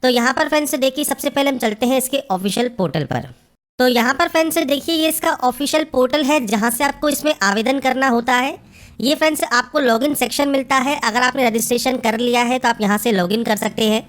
तो यहाँ पर फ्रेंड्स देखिए सबसे पहले हम चलते हैं इसके ऑफिशियल पोर्टल पर। तो यहाँ पर फ्रेंड्स देखिए ये इसका ऑफिशियल पोर्टल है जहाँ से आपको इसमें आवेदन करना होता है। ये फ्रेंड्स आपको लॉगिन सेक्शन मिलता है। अगर आपने रजिस्ट्रेशन कर लिया है तो आप यहाँ से लॉगिन कर सकते हैं।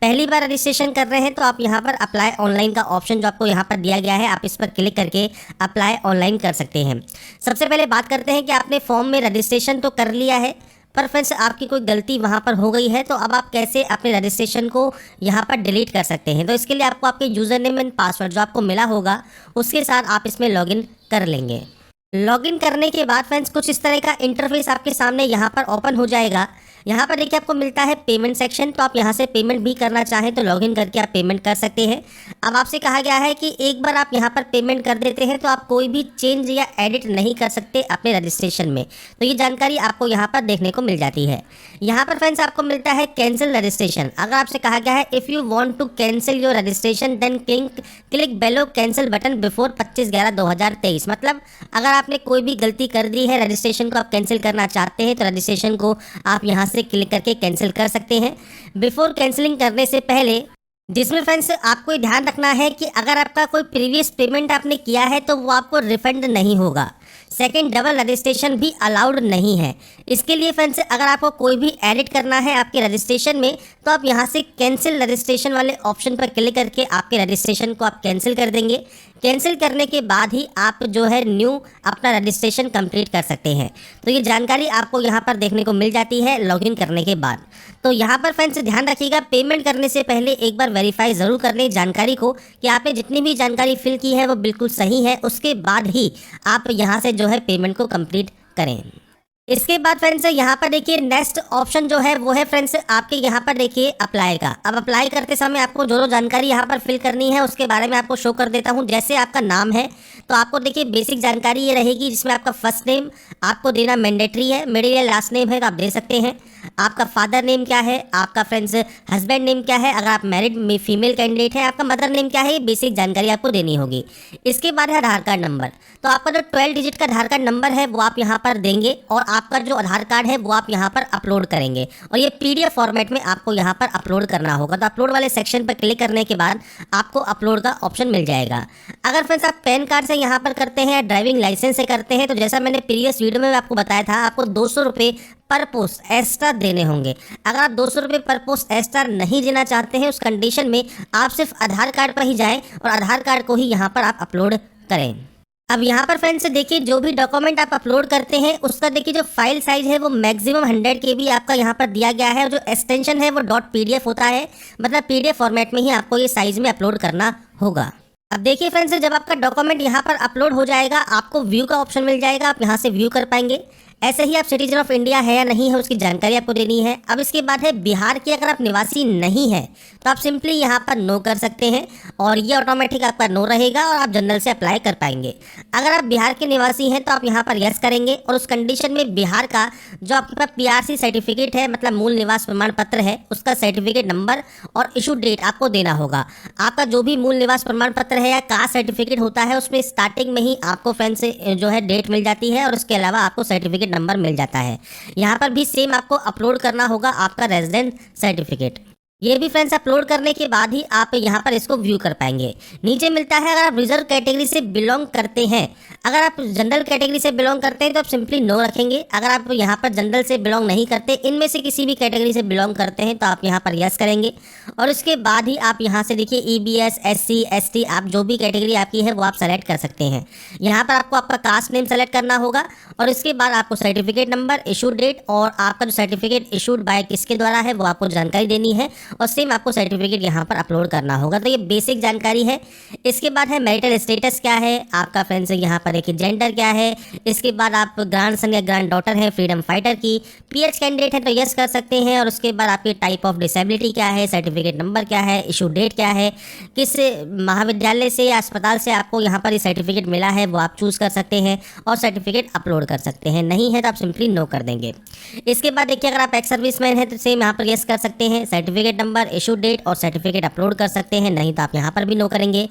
पहली बार रजिस्ट्रेशन कर रहे हैं तो आप यहाँ पर अप्लाई ऑनलाइन का ऑप्शन जो आपको यहाँ पर दिया गया है, आप इस पर क्लिक करके अप्लाई ऑनलाइन कर सकते हैं। सबसे पहले बात करते हैं कि आपने फॉर्म में रजिस्ट्रेशन तो कर लिया है, पर फ्रेंड्स आपकी कोई गलती वहाँ पर हो गई है, तो अब आप कैसे अपने रजिस्ट्रेशन को यहाँ पर डिलीट कर सकते हैं। तो इसके लिए आपको आपके यूज़र नेम एंड पासवर्ड जो आपको मिला होगा उसके साथ आप इसमें लॉगिन कर लेंगे। लॉगिन करने के बाद फ्रेंड्स कुछ इस तरह का इंटरफेस आपके सामने यहाँ पर ओपन हो जाएगा। यहाँ पर देखिए आपको मिलता है पेमेंट सेक्शन, तो आप यहाँ से पेमेंट भी करना चाहें तो लॉगिन करके आप पेमेंट कर सकते हैं। अब आपसे कहा गया है कि एक बार आप यहाँ पर पेमेंट कर देते हैं तो आप कोई भी चेंज या एडिट नहीं कर सकते अपने रजिस्ट्रेशन में। तो ये जानकारी आपको यहाँ पर देखने को मिल जाती है। यहाँ पर फ्रेंड्स आपको मिलता है कैंसिल रजिस्ट्रेशन। अगर आपसे कहा गया है if you want to cancel your registration then click below cancel button before 25/11/2023। मतलब अगर आपने कोई भी गलती कर दी है, रजिस्ट्रेशन को आप कैंसिल करना चाहते हैं तो रजिस्ट्रेशन को आप यहाँ से क्लिक करके कैंसिल कर सकते हैं। बिफोर कैंसिलिंग करने से पहले जिसमें फ्रेंड्स आपको ये ध्यान रखना है कि अगर आपका कोई प्रीवियस पेमेंट आपने किया है तो वो आपको रिफंड नहीं होगा। सेकंड, डबल रजिस्ट्रेशन भी अलाउड नहीं है। इसके लिए फ्रेंड्स अगर आपको कोई भी एडिट करना है आपके रजिस्ट्रेशन में तो आप यहाँ से कैंसिल रजिस्ट्रेशन वाले ऑप्शन पर क्लिक करके आपके रजिस्ट्रेशन को आप कैंसिल कर देंगे। कैंसिल करने के बाद ही आप जो है न्यू अपना रजिस्ट्रेशन कंप्लीट कर सकते हैं। तो ये जानकारी आपको यहाँ पर देखने को मिल जाती है लॉगिन करने के बाद। तो यहाँ पर फ्रेंड्स ध्यान रखिएगा, पेमेंट करने से पहले एक बार वेरीफाई ज़रूर कर लें जानकारी को कि आपने जितनी भी जानकारी फिल की है वो बिल्कुल सही है। उसके बाद ही आप यहाँ से जो है पेमेंट को कंप्लीट करें। इसके बाद फ्रेंड्स यहाँ पर देखिए नेक्स्ट ऑप्शन जो है वो है फ्रेंड्स आपके यहाँ पर देखिए अप्लाई का। अब अप्लाई करते समय आपको जो जानकारी यहाँ पर फिल करनी है उसके बारे में आपको शो कर देता हूँ। जैसे आपका नाम है तो आपको देखिए बेसिक जानकारी ये रहेगी जिसमें आपका फर्स्ट नेम आपको देना मैंडेटरी है। मिडिल या लास्ट नेम है तो आप दे सकते हैं। आपका फादर नेम क्या है, आपका फ्रेंड्स हस्बैंड नेम क्या है, अगर आप मैरिड में फीमेल कैंडिडेट है आपका मदर नेम क्या है, ये बेसिक जानकारी आपको देनी होगी। इसके बाद है आधार कार्ड नंबर। तो आपका जो 12 डिजिट का आधार कार्ड नंबर है वो आप यहाँ पर देंगे और आपका जो आधार कार्ड है वो आप यहाँ पर अपलोड करेंगे और ये PDF फॉर्मेट में आपको यहाँ पर अपलोड करना होगा। तो अपलोड वाले सेक्शन पर क्लिक करने के बाद आपको अपलोड का ऑप्शन मिल जाएगा। अगर फ्रेंड्स आप पैन कार्ड से यहाँ पर करते हैं, ड्राइविंग लाइसेंस से करते हैं, तो जैसा मैंने प्रीवियस वीडियो में आपको बताया था आपको 200 रुपये पर पोस्ट एक्स्ट्रा देने होंगे। अगर आप 200 रुपये पर पोस्ट एक्स्ट्रा नहीं देना चाहते हैं उस कंडीशन में आप सिर्फ आधार कार्ड पर ही जाएं और आधार कार्ड को ही यहाँ पर आप अपलोड करें। अब यहाँ पर फ्रेंड्स देखिए जो भी डॉक्यूमेंट आप अपलोड करते हैं उसका देखिए जो फाइल साइज है वो मैक्सिमम 100 KB आपका यहाँ पर दिया गया है और जो एक्सटेंशन है वो .pdf होता है। मतलब PDF फॉर्मेट में ही आपको ये साइज में अपलोड करना होगा। अब देखिए फ्रेंड्स जब आपका डॉक्यूमेंट यहाँ पर अपलोड हो जाएगा आपको व्यू का ऑप्शन मिल जाएगा, आप यहाँ से व्यू कर पाएंगे। ऐसे ही आप सिटीजन ऑफ इंडिया है या नहीं है उसकी जानकारी आपको देनी है। अब इसके बाद है बिहार के अगर आप निवासी नहीं है तो आप सिंपली यहाँ पर नो कर सकते हैं और ये ऑटोमेटिक आपका नो रहेगा और आप जनरल से अप्लाई कर पाएंगे। अगर आप बिहार के निवासी हैं तो आप यहाँ पर यस करेंगे और उस कंडीशन में बिहार का जो आपके पास PRC सर्टिफिकेट है मतलब मूल निवास प्रमाण पत्र है उसका सर्टिफिकेट नंबर और इशू डेट आपको देना होगा। आपका जो भी मूल निवास प्रमाण पत्र है या कास्ट सर्टिफिकेट होता है उसमें स्टार्टिंग में ही आपको फ्रेंड्स जो है डेट मिल जाती है और उसके अलावा आपको सर्टिफिकेट नंबर मिल जाता है। यहाँ पर भी सेम आपको अपलोड करना होगा आपका रेजिडेंट सर्टिफिकेट। ये भी फ्रेंड्स अपलोड करने के बाद ही आप यहाँ पर इसको व्यू कर पाएंगे। नीचे मिलता है अगर आप रिजर्व कैटेगरी से बिलोंग करते हैं। अगर आप जनरल कैटेगरी से बिलोंग करते हैं तो आप सिंपली नो रखेंगे। अगर आप यहाँ पर जनरल से बिलोंग नहीं करते, इनमें से किसी भी कैटेगरी से बिलोंग करते हैं तो आप यहाँ पर यस करेंगे और उसके बाद ही आप यहाँ से देखिए EBS SC ST आप जो भी कैटेगरी आपकी है वो आप सेलेक्ट कर सकते हैं। यहाँ पर आपको आपका कास्ट नेम सेलेक्ट करना होगा और इसके बाद आपको सर्टिफिकेट नंबर, इशू डेट और आपका जो सर्टिफिकेट इशूड बाय किसके द्वारा है वो आपको जानकारी देनी है और सेम आपको सर्टिफिकेट यहाँ पर अपलोड करना होगा। तो ये बेसिक जानकारी है। इसके बाद है मैरिटल स्टेटस क्या है आपका फ्रेंड्स, यहाँ पर देखिए जेंडर क्या है। इसके बाद आप ग्रैंडसन या ग्रैंड डॉटर है फ्रीडम फाइटर की, PH कैंडिडेट है तो यस कर सकते हैं और उसके बाद आपकी टाइप ऑफ डिसेबिलिटी क्या है, सर्टिफिकेट नंबर क्या है, इशू डेट क्या है, किस महाविद्यालय से या अस्पताल से आपको यहाँ पर ये सर्टिफिकेट मिला है वो आप चूज़ कर सकते हैं और सर्टिफिकेट अपलोड कर सकते हैं। नहीं है तो आप सिंपली नो कर देंगे। इसके बाद देखिए अगर आप एक्स सर्विसमैन हैं तो सेम यहाँ पर यस कर सकते हैं, सर्टिफिकेट नंबर, इशू डेट और सर्टिफिकेट अपलोड कर सकते हैं। नहीं तो आप यहाँ पर भी नो करेंगे।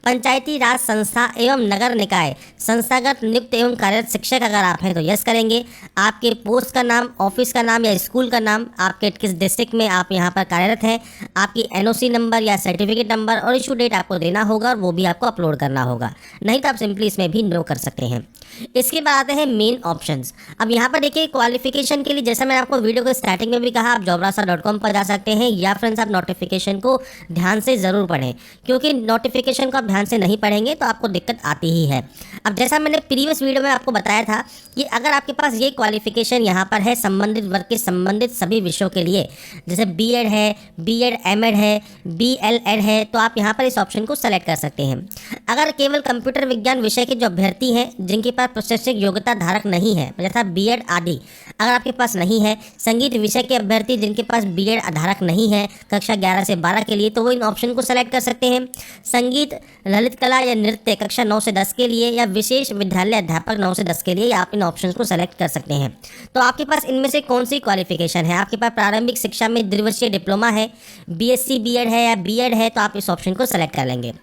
पंचायती राज संस्था एवं नगर निकाय संस्थागत नियुक्त एवं कार्यरत शिक्षक अगर आप हैं तो यस करेंगे। आपके पोस्ट का नाम, ऑफिस का नाम या स्कूल का नाम, आपके किस डिस्ट्रिक्ट में आप यहाँ पर कार्यरत हैं, आपकी एनओसी नंबर या सर्टिफिकेट नंबर और इशू डेट आपको देना होगा और वो भी आपको अपलोड करना होगा। नहीं तो आप सिंपली इसमें भी नो कर सकते हैं। इसके बाद आते हैं मेन ऑप्शंस। अब यहाँ पर देखिए क्वालिफिकेशन के लिए जैसा मैंने आपको वीडियो के स्टार्टिंग में भी कहा, आप jobrasa.com पर जा सकते हैं या फ्रेंड्स आप नोटिफिकेशन को ध्यान से ज़रूर पढ़ें, क्योंकि नोटिफिकेशन को आप ध्यान से नहीं पढ़ेंगे तो आपको दिक्कत आती ही है। अब जैसा मैंने प्रीवियस वीडियो में आपको बताया था कि अगर आपके पास ये क्वालिफिकेशन यहाँ पर है संबंधित वर्ग के संबंधित सभी विषयों के लिए, जैसे बीएड है, बीएड एमएड है, बीएलएड है, तो आप यहाँ पर इस ऑप्शन को सेलेक्ट कर सकते हैं। अगर केवल कंप्यूटर विज्ञान विषय के जो अभ्यर्थी हैं जिनके पास प्रशिक्षक योग्यता धारक नहीं है, जैसा बीएड आदि अगर आपके पास नहीं है, संगीत विषय के अभ्यर्थी जिनके पास बीएड धारक नहीं है कक्षा 11 से 12 के लिए, तो वो इन ऑप्शन को सेलेक्ट कर सकते हैं। संगीत, ललित कला या नृत्य कक्षा 9 से 10 के लिए या विशेष विद्यालय अध्यापक 9 से 10 के लिए आप इन ऑप्शंस को सेलेक्ट कर सकते हैं। तो आपके पास इनमें से कौन सी क्वालिफिकेशन है? आपके पास प्रारंभिक शिक्षा में द्विवर्षीय डिप्लोमा है, बीएससी बीएड है या बीएड है, तो आप इस ऑप्शन को सेलेक्ट कर लेंगे।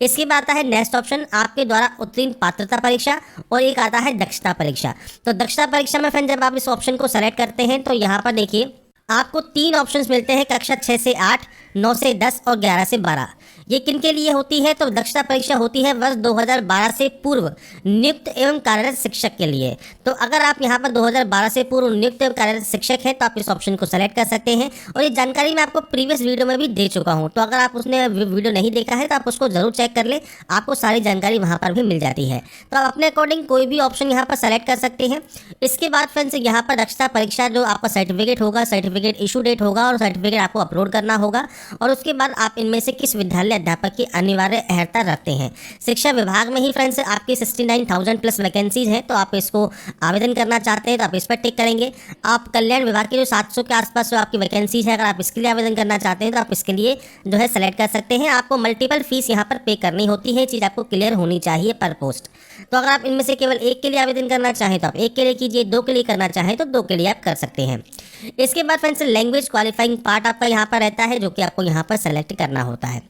इसके बाद आता है नेक्स्ट ऑप्शन, आपके द्वारा उत्तीर्ण पात्रता परीक्षा, और एक आता है दक्षता परीक्षा। तो दक्षता परीक्षा में फ्रेंड जब आप इस ऑप्शन को सेलेक्ट करते हैं तो यहाँ पर देखिए आपको 3 ऑप्शंस मिलते हैं, कक्षा 6 से 8, 9 से 10 और 11 से 12। ये किन के लिए होती है? तो दक्षता परीक्षा होती है वर्ष 2012 से पूर्व नियुक्त एवं कार्यरत शिक्षक के लिए। तो अगर आप यहाँ पर 2012 से पूर्व नियुक्त एवं कार्यरत शिक्षक हैं तो आप इस ऑप्शन को सेलेक्ट कर सकते हैं। और ये जानकारी मैं आपको प्रीवियस वीडियो में भी दे चुका हूँ, तो अगर आप उसने वीडियो नहीं देखा है तो आप उसको जरूर चेक कर ले, आपको सारी जानकारी वहाँ पर भी मिल जाती है। तो आप अपने अकॉर्डिंग कोई भी ऑप्शन यहाँ पर सेलेक्ट कर सकते हैं। इसके बाद फ्रेंड्स यहाँ पर दक्षता परीक्षा जो आपका सर्टिफिकेट होगा, सर्टिफिकेट इशू डेट होगा और सर्टिफिकेट आपको अपलोड करना होगा। और उसके बाद आप इनमें से किस विद्यालय अध्यापक की अनिवार्य अर्हता रखते हैं। शिक्षा विभाग में ही फ्रेंड्स आपकी 69,000 प्लस वैकेंसीज हैं, तो आप इसको आवेदन करना चाहते हैं तो आप इस पर टिक करेंगे। आप कल्याण विभाग की जो 700 के आसपास जो आपकी वैकेंसीज है, अगर आप इसके लिए आवेदन करना चाहते हैं तो आप इसके लिए जो है सेलेक्ट कर सकते हैं। आपको मल्टीपल फीस यहाँ पर पे करनी होती है, चीज़ आपको क्लियर होनी चाहिए पर पोस्ट। तो अगर आप इनमें से केवल एक के लिए आवेदन करना चाहें तो आप एक के लिए कीजिए, 2 के लिए करना चाहें तो 2 के लिए आप कर सकते हैं। इसके बाद फ्रेंड्स लैंग्वेज क्वालिफाइंग पार्ट आपका यहाँ पर रहता है, जो कि आपको यहाँ पर सेलेक्ट करना होता है।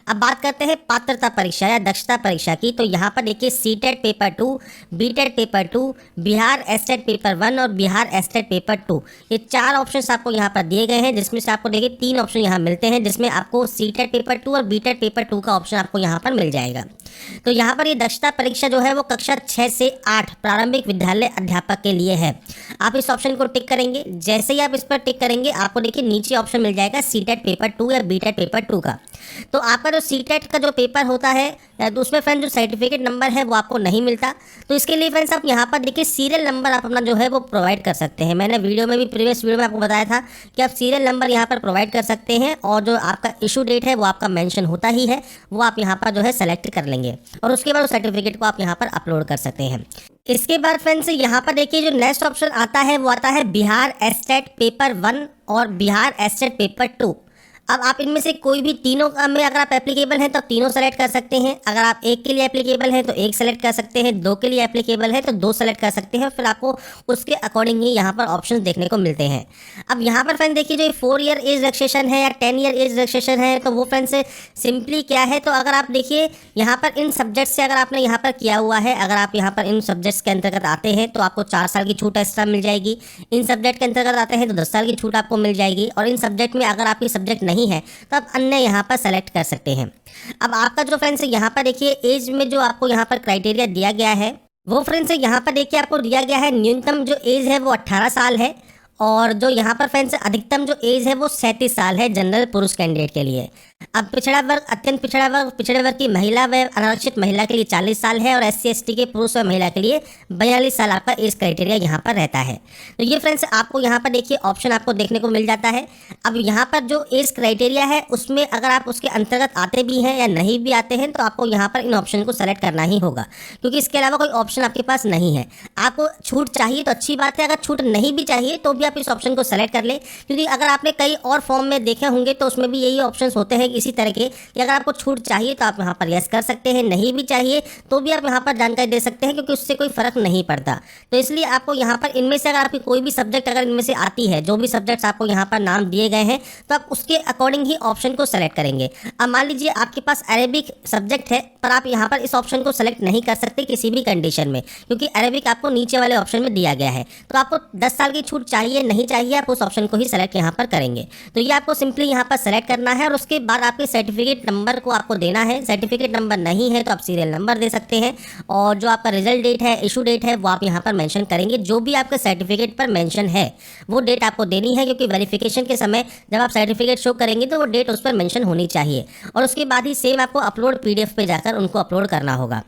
अब बात करते हैं पात्रता परीक्षा या दक्षता परीक्षा की। तो यहाँ पर देखिए CTET paper 2, बीटेट paper 2, Bihar estate paper 1 और बिहार एस्टेट पेपर 2, ये 4 ऑप्शंस आपको यहाँ पर दिए गए हैं, जिसमें से आपको देखिए 3 ऑप्शन यहाँ मिलते हैं, जिसमें आपको सीटेट पेपर 2 और बीटेट पेपर 2 का ऑप्शन आपको यहाँ पर मिल जाएगा। तो यहाँ पर ये दक्षता परीक्षा जो है वो कक्षा 6 से 8 प्रारंभिक विद्यालय अध्यापक के लिए है। आप इस ऑप्शन को टिक करेंगे। जैसे ही आप इस पर टिक करेंगे आपको देखिए नीचे ऑप्शन मिल जाएगा सीटेट पेपर 2 या बीटेट पेपर 2 का। तो आपका जो सीटेट का जो पेपर होता है तो उसमें फ्रेंड जो सर्टिफिकेट नंबर है वो आपको नहीं मिलता। तो इसके लिए फ्रेंड्स आप यहाँ पर देखिए सीरियल नंबर आप अपना जो है वो प्रोवाइड कर सकते हैं। मैंने वीडियो में भी प्रीवियस वीडियो में आपको बताया था कि आप सीरियल नंबर यहाँ पर प्रोवाइड कर सकते हैं, और जो आपका इशू डेट है वो आपका मेंशन होता ही है, वो आप यहाँ पर जो है सेलेक्ट कर लेंगे और उसके बाद उस सर्टिफिकेट को आप यहाँ पर अपलोड कर सकते हैं। इसके बाद फ्रेंड्स यहाँ पर देखिए जो नेक्स्ट ऑप्शन आता है वो आता है बिहार एस्टेट पेपर 1 और बिहार एस्टेट पेपर 2। अब आप इनमें से कोई भी तीनों में अगर आप एप्लीकेबल हैं तो तीनों सेलेक्ट कर सकते हैं। अगर आप एक के लिए एप्लीकेबल हैं तो एक सेलेक्ट कर सकते हैं, 2 के लिए एप्लीकेबल है तो 2 सेलेक्ट कर सकते हैं। फिर आपको उसके अकॉर्डिंग ही यहाँ पर ऑप्शंस देखने को मिलते हैं। अब यहाँ पर फ्रेंड्स देखिए जो 4 ईयर एज रिलैक्सेशन है या 10 ईयर एज रिलैक्सेशन है, तो वो फ्रेंड्स सिंपली क्या है, तो अगर आप देखिए यहाँ पर इन सब्जेक्ट्स से अगर आपने यहाँ पर किया हुआ है, अगर आप यहाँ पर इन सब्जेक्ट्स के अंतर्गत आते हैं तो आपको 4 साल की छूट एक्स्ट्रा मिल जाएगी। इन सब्जेक्ट के अंतर्गत आते हैं तो 10 साल की छूट आपको मिल जाएगी। और इन सब्जेक्ट में अगर आपकी सब्जेक्ट नहीं है तो आप अन्य यहाँ पर सेलेक्ट कर सकते हैं। अब आपका जो फ्रेंड्स यहाँ पर देखिए एज में जो आपको यहाँ पर क्राइटेरिया दिया गया है वो फ्रेंड्स यहाँ पर देखिए आपको दिया गया है न्यूनतम जो एज है वो 18 साल है, और जो यहाँ पर फ्रेंड्स अधिकतम जो एज है वो 37 साल है जनरल पुरुष कैंडिडेट के लिए। अब पिछड़ा वर्ग, अत्यंत पिछड़ा वर्ग, पिछड़े वर्ग की महिला व अनारक्षित महिला के लिए 40 साल है, और SC ST के पुरुष व महिला के लिए 42 साल आपका एज क्राइटेरिया यहाँ पर रहता है। तो ये फ्रेंड्स आपको यहाँ पर देखिए ऑप्शन आपको देखने को मिल जाता है। अब यहाँ पर जो एज क्राइटेरिया है उसमें अगर आप उसके अंतर्गत आते भी हैं या नहीं भी आते हैं तो आपको यहाँ पर इन ऑप्शन को सेलेक्ट करना ही होगा, क्योंकि इसके अलावा कोई ऑप्शन आपके पास नहीं है। आपको छूट चाहिए तो अच्छी बात है, अगर छूट नहीं भी चाहिए तो भी आप इस ऑप्शन को सेलेक्ट कर ले, क्योंकि अगर आपने कई और फॉर्म में देखे होंगे तो उसमें भी यही ऑप्शन होते हैं इसी तरह के कि अगर आपको छूट चाहिए तो आप यहाँ पर यस कर सकते हैं, नहीं भी चाहिए तो भी आप यहाँ पर जानकारी दे सकते हैं, क्योंकि उससे कोई फर्क नहीं पड़ता। तो इसलिए आपको यहाँ पर इनमें से अगर आपकी कोई भी सब्जेक्ट अगर इनमें से आती है, जो भी सब्जेक्ट्स आपको यहाँ पर नाम दिए गए हैं, तो आप उसके अकॉर्डिंग ही ऑप्शन को सेलेक्ट करेंगे। अब मान लीजिए आपके पास अरेबिक सब्जेक्ट है, पर आप यहाँ पर इस ऑप्शन को सेलेक्ट नहीं कर सकते किसी भी कंडीशन में, क्योंकि अरेबिक आपको नीचे वाले ऑप्शन में दिया गया है। तो आपको 10 साल की छूट चाहिए नहीं चाहिए, आप उस ऑप्शन को ही सेलेक्ट यहाँ पर करेंगे। तो ये आपको सिंपली यहाँ पर सेलेक्ट करना है और उसके बाद आपके सर्टिफिकेट नंबर को आपको देना है। सर्टिफिकेट नंबर नहीं है तो आप सीरियल नंबर दे सकते हैं, और जो आपका रिजल्ट डेट है, इशू डेट है, वो आप यहाँ पर मेंशन करेंगे। जो भी आपके सर्टिफिकेट पर मेंशन है वो डेट आपको देनी है, क्योंकि वेरिफिकेशन के समय जब आप सर्टिफिकेट शो करेंगे तो वो डेट उस पर मेंशन होनी चाहिए। और उसके बाद ही सेम आपको अपलोड पीडीएफ पे जाकर उनको अपलोड करना होगा।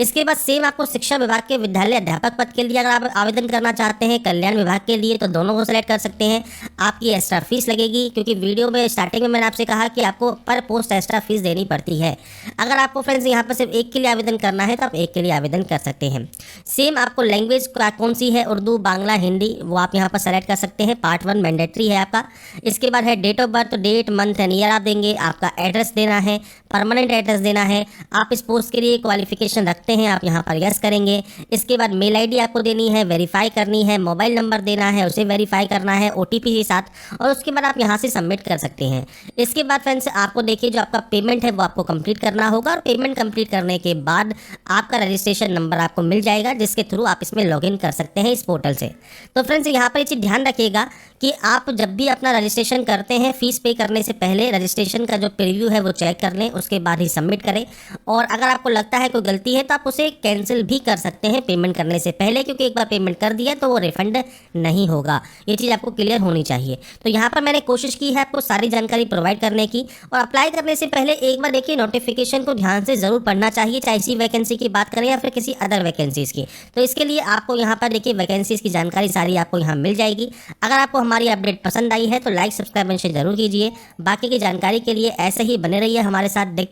इसके बाद सेम आपको शिक्षा विभाग के विद्यालय अध्यापक पद के लिए अगर आप आवेदन करना चाहते हैं, कल्याण विभाग के लिए, तो दोनों को सेलेक्ट कर सकते हैं। आपकी एक्स्ट्रा फीस लगेगी, क्योंकि वीडियो में स्टार्टिंग में मैंने आपसे कहा कि आपको पर पोस्ट एक्स्ट्रा फीस देनी पड़ती है। अगर आपको फ्रेंड्स यहाँ पर सिर्फ एक के लिए आवेदन करना है तो आप एक के लिए आवेदन कर सकते हैं। सेम आपको लैंग्वेज कौन सी है, उर्दू, बांग्ला, हिंदी, वो आप यहाँ पर सेलेक्ट कर सकते हैं। पार्ट 1 मैंडेटरी है आपका। इसके बाद है date of birth, date, month and year आप देंगे। आपका एड्रेस देना है, परमानेंट एड्रेस देना है। आप इस पोस्ट के लिए क्वालिफिकेशन रखते हैं, आप यहाँ पर यस करेंगे। इसके बाद मेल आईडी आपको देनी है, वेरीफाई करनी है, मोबाइल नंबर देना है, उसे वेरीफाई करना है ओटीपी के साथ, और उसके बाद आप यहाँ से सबमिट कर सकते हैं। इसके बाद फ्रेंड्स आपको देखिए जो आपका पेमेंट है वो आपको कंप्लीट करना होगा, और पेमेंट कंप्लीट करने के बाद आपका रजिस्ट्रेशन नंबर आपको मिल जाएगा, जिसके थ्रू आप इसमें लॉगिन कर सकते हैं इस पोर्टल से। तो फ्रेंड्स यहाँ पर ये चीज़ ध्यान रखिएगा कि आप जब भी अपना रजिस्ट्रेशन करते हैं, फीस पे करने से पहले रजिस्ट्रेशन का जो प्रीव्यू है वो चेक कर लें, उसके बाद ही सबमिट करें। और अगर आपको लगता है कोई गलती है तो आप उसे कैंसिल भी कर सकते हैं पेमेंट करने से पहले, क्योंकि एक बार पेमेंट कर दिया तो वो रिफंड नहीं होगा। ये चीज़ आपको क्लियर होनी चाहिए। तो यहाँ पर मैंने कोशिश की है आपको सारी जानकारी प्रोवाइड करने की। और अप्लाई करने से पहले एक बार देखिए नोटिफिकेशन को ध्यान से ज़रूर पढ़ना चाहिए, चाहे इसी वैकेंसी की बात करें या फिर किसी अदर वैकेंसीज़ की। तो इसके लिए आपको यहाँ पर देखिए वैकेंसीज़ की जानकारी सारी आपको यहाँ मिल जाएगी। अगर आपको हमारी अपडेट पसंद आई है तो लाइक, सब्सक्राइब, शेयर जरूर कीजिए। बाकी की जानकारी के लिए ऐसे ही बने रहिए हमारे साथ। देखते